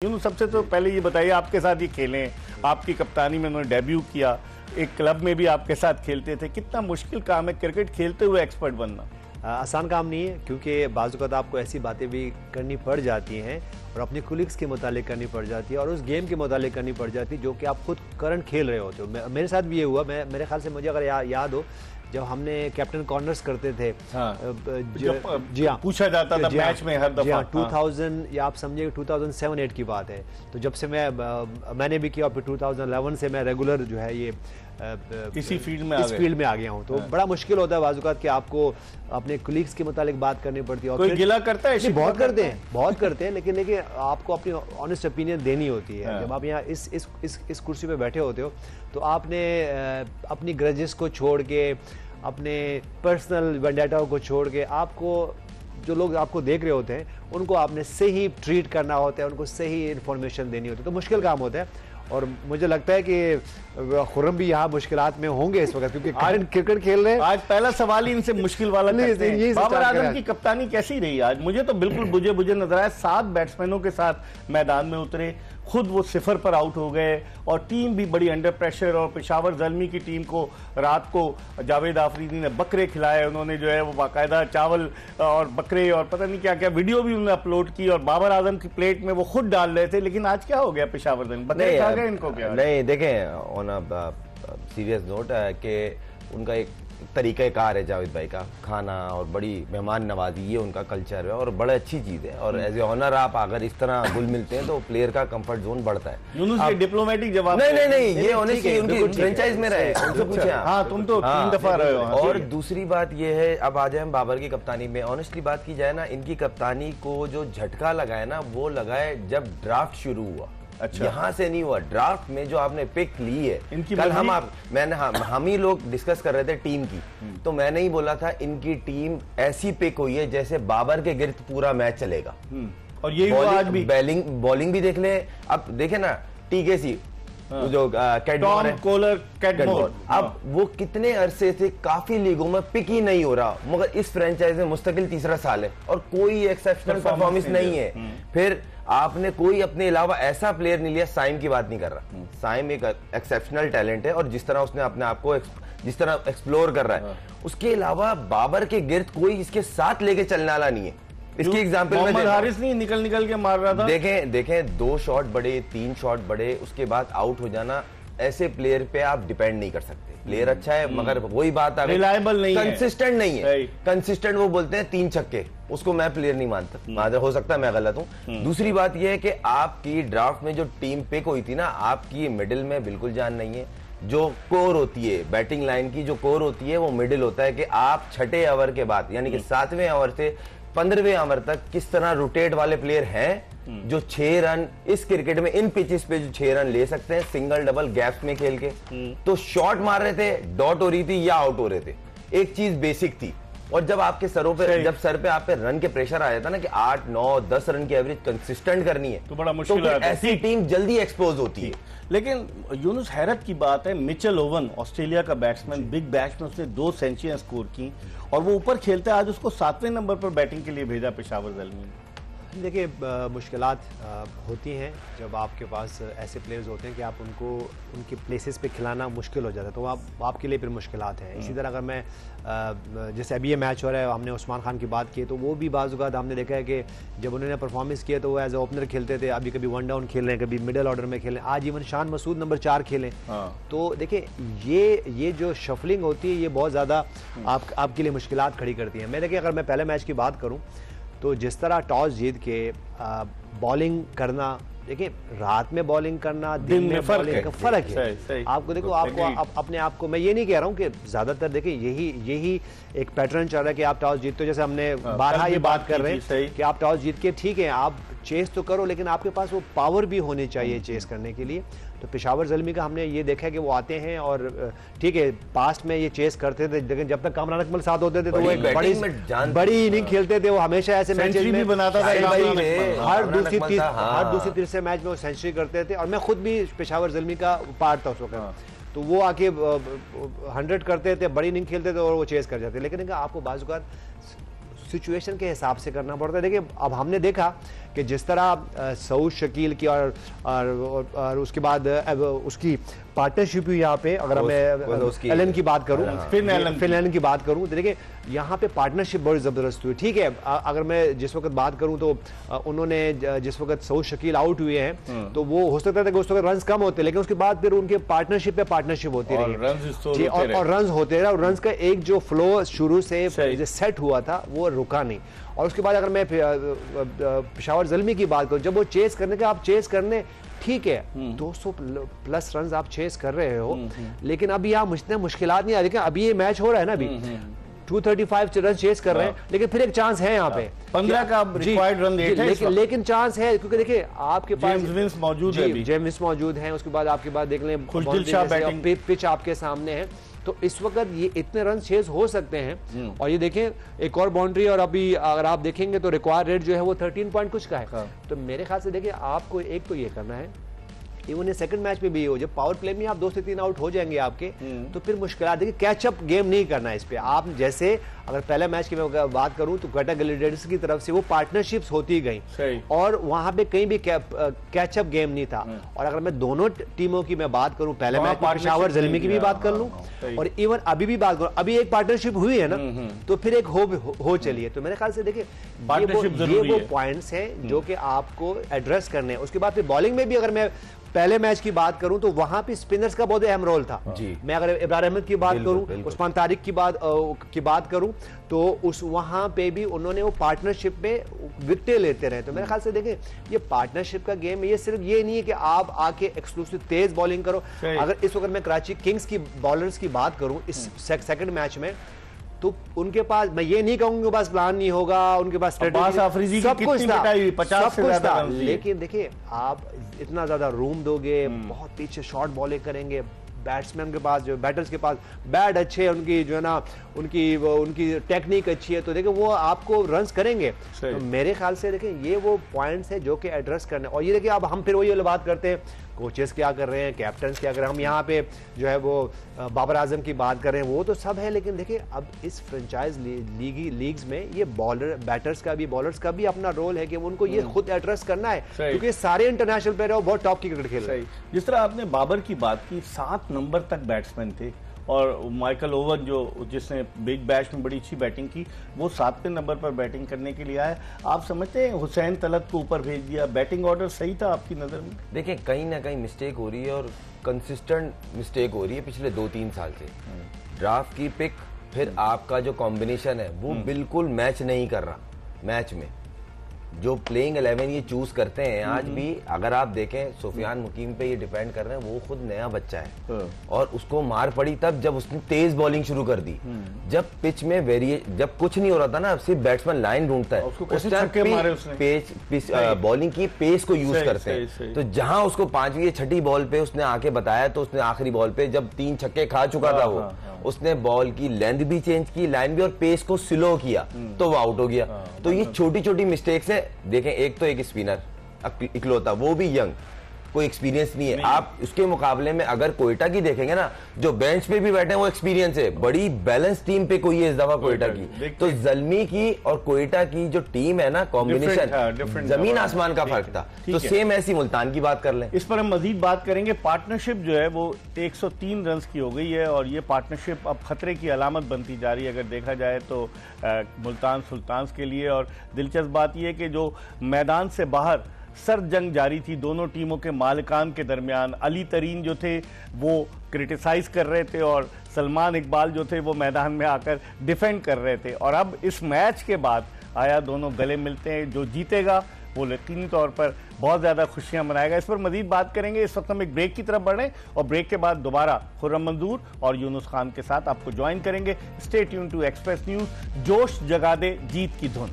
यूनुस, सबसे तो पहले ये बताइए, आपके साथ ये खेले, आपकी कप्तानी में उन्होंने डेब्यू किया, एक क्लब में भी आपके साथ खेलते थे, कितना मुश्किल काम है क्रिकेट खेलते हुए एक्सपर्ट बनना? आसान काम नहीं है, क्योंकि बाज़ आपको ऐसी बातें भी करनी पड़ जाती हैं और अपने कुलीग्स के मुतालिक करनी पड़ जाती है और उस गेम के मुतालिक करनी पड़ जाती है जो कि आप खुद करंट खेल रहे होते हो। मेरे साथ भी ये हुआ। मेरे ख्याल से, मुझे अगर याद हो, जब हमने कैप्टन कॉर्नर्स करते थे, जी हाँ, पूछा जाता था मैच में हर दफा, 2000 या आप समझिए 2007-8 की बात है, तो जब से मैंने भी किया, फिर 2011 से मैं रेगुलर जो है ये इसी फील्ड में आ गया हूँ। तो बड़ा मुश्किल होता है बाज़ कि आपको अपने कुलीग्स के मुतालिक बात करनी पड़ती है। और कोई गिला करता है? बहुत करते हैं, लेकिन आपको अपनी ऑनेस्ट ओपिनियन देनी होती है। जब आप यहाँ इस कुर्सी पे बैठे होते हो, तो आपने अपनी ग्रजेस को छोड़ के, अपने पर्सनल वेंडेटा को छोड़ के, आपको जो लोग आपको देख रहे होते हैं उनको आपने सही ट्रीट करना होता है, उनको सही इन्फॉर्मेशन देनी होती है। तो मुश्किल काम होता है और मुझे लगता है कि खुर्रम भी यहाँ मुश्किलात में होंगे इस वक्त, क्योंकि क्रिकेट खेल रहे हैं। आज पहला सवाल ही इनसे मुश्किल वाला बाबर आजम की कप्तानी कैसी रही आज? मुझे तो बिल्कुल बुझे नजर आया। 7 बैट्समैनों के साथ मैदान में उतरे, खुद वो 0 पर आउट हो गए और टीम भी बड़ी अंडर प्रेशर। और पेशावर ज़ल्मी की टीम को रात को जावेद आफरीदी ने बकरे खिलाए, उन्होंने जो है वो बाकायदा चावल और बकरे और पता नहीं क्या क्या वीडियो भी उन्होंने अपलोड की और बाबर आजम की प्लेट में वो खुद डाल रहे थे। लेकिन आज क्या हो गया पेशावर ज़ल्मी? बकरे खा गए इनको क्या? नहीं, देखें, ऑन सीरियस नोट है कि उनका एक तरीक़ाकार है जावेद भाई का, खाना और बड़ी मेहमान नवाजी, ये उनका कल्चर है और बड़ा अच्छी चीज़ है। और एज ए ऑनर आप अगर इस तरह गुल मिलते हैं तो प्लेयर का कंफर्ट जोन बढ़ता है। यूनुस ये डिप्लोमेटिक जवाब नहीं, ये ऑनेस्टली उनकी फ्रेंचाइज में रहे, उनसे पूछे। हाँ, तुम तो 3 दफा रहे हो। और दूसरी बात ये है, अब आ जाए हम बाबर की कप्तानी में। ऑनेस्टली बात की जाए ना, इनकी कप्तानी को जो झटका लगा है ना, वो लगा है जब ड्राफ्ट शुरू हुआ। अच्छा, यहाँ से नहीं हुआ। ड्राफ्ट में जो आपने पिक ली है, इनकी कल हम ही लोग डिस्कस कर रहे थे टीम की, तो मैंने ही बोला था इनकी टीम ऐसी पिक हुई है जैसे बाबर के गिर्द पूरा मैच चलेगा। और यही आज भी बॉलिंग भी देख ले। अब देखे ना TKC जो कैटमोर, अब वो कितने अरसे से काफी लीगों में पिक ही नहीं हो रहा, मगर इस फ्रेंचाइज में मुस्तकिल 3रा साल है और कोई एक्सेप्शनल परफॉर्मेंस नहीं है। फिर आपने कोई अपने अलावा ऐसा प्लेयर नहीं लिया। साइम की बात नहीं कर रहा, साइम एक एक्सेप्शनल टैलेंट है और जिस तरह उसने अपने आप को जिस तरह एक्सप्लोर कर रहा है, उसके अलावा बाबर के गिर्द कोई इसके साथ लेके चलने वाला नहीं है। इसकी एग्जांपल में हारिस नहीं निकल के मार रहा था। देखें 2 शॉट बड़े, 3 शॉट बड़े, उसके बाद आउट हो जाना, ऐसे प्लेयर पे आप डिपेंड नहीं कर सकते। प्लेयर अच्छा है मगर वही बात आ गई, रिलायबल नहीं है, कंसिस्टेंट नहीं है। कंसिस्टेंट वो बोलते हैं 3 छक्के, उसको मैं प्लेयर नहीं मानता। हो सकता है मैं गलत हूं। दूसरी बात यह है कि आपकी ड्राफ्ट में जो टीम पिक हुई थी ना, आपकी मिडिल में बिल्कुल जान नहीं है। जो कोर होती है बैटिंग लाइन की, जो कोर होती है वो मिडिल होता है कि आप 6ठे ओवर के बाद यानी कि 7वें ओवर से 15वें ओवर तक किस तरह रोटेट वाले प्लेयर हैं जो 6 रन इस क्रिकेट में इन पिचेस पे जो 6 रन ले सकते हैं सिंगल डबल गैप्स में खेल के। तो शॉट मार रहे थे, डॉट हो रही थी या आउट हो रहे थे, एक चीज बेसिक थी। और जब आपके सरों पे, जब सर पे आप पे रन के प्रेशर आ जाता ना कि 8, 9, 10 रन की एवरेज कंसिस्टेंट करनी है, तो बड़ा मुश्किल है। ऐसी टीम जल्दी एक्सपोज होती है। लेकिन यूनुस, हैरत की बात है, मिचेल ओवन ऑस्ट्रेलिया का बैट्समैन, बिग बैश में उसने 2 सेंचुरियां स्कोर की और वो ऊपर खेलता है। आज उसको 7वें नंबर पर बैटिंग के लिए भेजा पेशावर ज़ल्मी ने। देखिए, मुश्किलात होती हैं जब आपके पास ऐसे प्लेयर्स होते हैं कि आप उनको उनके प्लेसेस पे खिलाना मुश्किल हो जाता है, तो आपके लिए फिर मुश्किलात हैं। इसी तरह अगर मैं जैसे अभी ये मैच हो रहा है, हमने उस्मान खान की बात की, तो वो भी बाज़ औक़ात हमने देखा है कि जब उन्होंने परफॉर्मेंस किया तो वो एज ए ओपनर खेलते थे, अभी कभी 1 डाउन खेल रहे हैं, कभी मिडिल ऑर्डर में खेलें, आज इवन शान मसूद नंबर 4 खेलें। तो देखिए, ये जो शफलिंग होती है ये बहुत ज़्यादा आपके लिए मुश्किलात खड़ी करती हैं। मैं देखिए, अगर मैं पहले मैच की बात करूँ तो जिस तरह टॉस जीत के बॉलिंग करना, देखिए रात में बॉलिंग करना, दिन में बॉलिंग का फर्क है। आपको देखो, आपको अपने आप को, मैं ये नहीं कह रहा हूँ कि ज्यादातर, देखिए यही एक पैटर्न चल रहा है कि आप टॉस जीतते हो। जैसे हमने बारहा ये बात कर रहे हैं कि आप टॉस जीत के, ठीक है, आप चेस तो करो, लेकिन आपके पास वो पावर भी होनी चाहिए चेस करने के लिए। तो पेशावर ज़ल्मी का हमने ये देखा कि वो आते हैं और ठीक है, पास्ट में ये चेस करते थे, लेकिन जब तक कामरान अकमल साथ होते थे तो वो एक बड़ी इनिंग खेलते थे। वो हमेशा ऐसे मैचेस में बनाता था, हर दूसरी तीसरे मैच में वो सेंचुरी करते थे। और मैं खुद भी पेशावर ज़ल्मी का पार्ट था उस वक्त। तो वो आके 100 करते थे, बड़ी इनिंग खेलते थे और वो चेस कर जाते। लेकिन आपको बाज़ औक़ात सिचुएशन के हिसाब से करना पड़ता है। देखिए अब हमने देखा कि जिस तरह सऊद शकील की और उसके बाद उसकी पार्टनरशिप हुई यहाँ पे, अगर मैं एलन की बात करूँ, फिन एलन की बात करूँ, तो देखिए यहाँ पे पार्टनरशिप बड़ी ज़बरदस्त हुई। ठीक है, अगर मैं जिस वक्त बात करूँ तो उन्होंने जिस वक्त सऊद शकील आउट हुए हैं तो वो हो सकता था कि उस वक्त रन्स कम होते, लेकिन उसके बाद फिर उनके पार्टनरशिप पे पार्टनरशिप होती रही और रन्स होते रहे, और रन्स का एक जो फ्लो शुरू से सेट हुआ था वो रुका नहीं। और उसके बाद अगर मैं पेशावर ज़ल्मी की बात करूं, जब वो चेस करने का आप चेस करने, ठीक है 200 प्लस रन आप चेस कर रहे हो, लेकिन अभी यहाँ मुश्किलात नहीं आ रही। अभी ये मैच हो रहा है ना, अभी 235 रन चेस कर रहे हैं, लेकिन फिर एक चांस है यहाँ पे 15 का रिक्वायर्ड रन रेट है, लेकिन चांस है, क्योंकि देखिए आपके पास जेम्स मौजूद है, जेम्स मौजूद हैं, उसके बाद आपके पास देख लें पिच आपके सामने है, तो इस वक्त ये इतने रन चेज हो सकते हैं। और ये देखें एक और बाउंड्री, और अभी अगर आप देखेंगे तो रिक्वायर्ड रेट जो है वो 13 पॉइंट कुछ का है। तो मेरे ख्याल से देखिए आपको एक तो ये करना है, इवन सेकंड मैच में भी हो, जब पावर प्ले में आप 2 से 3 आउट हो जाएंगे आपके, तो फिर मुश्किल देखिए कैचअप गेम नहीं करना है इस पे। आप जैसे अगर पहले मैच की मैं बात करूं तो क्वेटा ग्लैडिएटर्स की तरफ से वो पार्टनरशिप्स होती गई और वहां पे कहीं भी कैचअप गेम नहीं था। और अगर मैं दोनों टीमों की मैं बात करूं, पहले मैच में पेशावर ज़ल्मी की भी बात कर लूं और इवन अभी भी बात करूं, अभी एक पार्टनरशिप हुई है ना, तो फिर एक हो चलिए। तो मेरे ख्याल से देखिए ये वो पॉइंट्स हैं जो कि आपको एड्रेस करने हैं। उसके बाद फिर बॉलिंग में भी अगर मैं पहले मैच की बात करूं तो वहां पे स्पिनर्स का बहुत अहम रोल था। मैं अगर इब्रार अहमद की बात करूं, उस्मान तारिक की बात करूं, तो उस वहां पे भी उन्होंने वो पार्टनरशिप में विकेटें लेते रहे। तो मेरे ख्याल से देखें ये पार्टनरशिप का गेम है, ये सिर्फ ये नहीं है कि आप आके एक्सक्लूसिव तेज बॉलिंग करो। अगर इस वक्त मैं कराची किंग्स की बॉलर्स की बात करूं इस सेकंड मैच में, तो उनके पास, मैं ये नहीं कहूंगा उनके पास प्लान नहीं होगा, उनके पास स्ट्रेटेजी सब कुछ था, लेकिन देखिए आप इतना ज्यादा रूम दोगे, बहुत पीछे शॉर्ट बॉलिंग करेंगे, बैट्समैन के पास, जो बैटर्स के पास बैट अच्छे हैं, उनकी जो है ना उनकी टेक्निक अच्छी है, तो देखिए वो आपको रन्स करेंगे। तो मेरे ख्याल से देखिए ये वो पॉइंट्स है जो कि एड्रेस करने। और ये देखिए अब हम फिर वही वाली बात करते हैं, कोचेस क्या कर रहे हैं, कैप्टन क्या कर रहे हैं, हम यहाँ पे जो है वो बाबर आजम की बात कर रहे हैं, वो तो सब है, लेकिन देखिए अब इस फ्रेंचाइज लीग्स में ये बैटर्स का भी, बॉलर्स का भी अपना रोल है कि उनको ये खुद एड्रेस करना है, क्योंकि सारे इंटरनेशनल प्लेयर बहुत टॉप की क्रिकेट खेल रहे हैं। जिस तरह आपने बाबर की बात की, 7 नंबर तक बैट्समैन थे, और माइकल ओवन जिसने बिग बैश में बड़ी अच्छी बैटिंग की, वो 7वें नंबर पर बैटिंग करने के लिए आया। आप समझते हैं हुसैन तलत को ऊपर भेज दिया, बैटिंग ऑर्डर सही था आपकी नज़र में? देखिए कहीं ना कहीं मिस्टेक हो रही है, और कंसिस्टेंट मिस्टेक हो रही है पिछले 2-3 साल से। ड्राफ्ट की पिक, फिर आपका जो कॉम्बिनेशन है वो बिल्कुल मैच नहीं कर रहा। मैच में जो प्लेइंग 11 ये चूज करते हैं, आज भी अगर आप देखें सुफियान मुकीम पे ये डिपेंड कर रहे हैं, वो खुद नया बच्चा है और उसको मार पड़ी तब जब उसने तेज बॉलिंग शुरू कर दी। जब पिच में जब कुछ नहीं हो रहा था ना, सिर्फ बैट्समैन लाइन ढूंढता है, बॉलिंग की पेस को यूज करते हैं। तो जहां उसको 5वीं या 6ठी बॉल पे उसने आके बताया, तो उसने आखिरी बॉल पे जब 3 छक्के खा चुका था वो, उसने बॉल की लेंथ भी चेंज की, लाइन भी, और पेस को स्लो किया, तो वो आउट हो गया। तो ये छोटी छोटी मिस्टेक्स है। देखें एक तो एक स्पिनर इकलौता, वो भी यंग, कोई एक्सपीरियंस नहीं है। आप उसके मुकाबले में अगर कोयटा की देखेंगे ना, जो बेंच पे भी बैठे हैं वो एक्सपीरियंस है, बड़ी बैलेंस टीम पे कोई है इस दफा कोयटा की। तो ज़ल्मी की और कोयटा की जो टीम है ना, कॉम्बिनेशन जमीन आसमान का फर्क था। तो सेम ऐसी मुल्तान की बात कर लें, इस पर हम मजीद बात करेंगे। पार्टनरशिप जो है वो 103 रन की हो गई है, और ये पार्टनरशिप अब खतरे की अलामत बनती जा रही है अगर देखा जाए तो मुल्तान सुल्तान्स के लिए। और दिलचस्प बात यह है कि जो मैदान से बाहर सर्द जंग जारी थी दोनों टीमों के मालिकान के दरमियान, अली तरीन जो थे वो क्रिटिसाइज कर रहे थे और सलमान इकबाल जो थे वो मैदान में आकर डिफेंड कर रहे थे। और अब इस मैच के बाद आया दोनों गले मिलते हैं, जो जीतेगा वो यकीनी तौर पर बहुत ज़्यादा खुशियां मनाएगा। इस पर मजीद बात करेंगे। इस वक्त हम एक ब्रेक की तरफ बढ़ रहे हैं और ब्रेक के बाद दोबारा खुर्रम मंजूर और यूनुस खान के साथ आपको ज्वाइन करेंगे। Stay tune to Express News, जोश जगा दे जीत की धुन।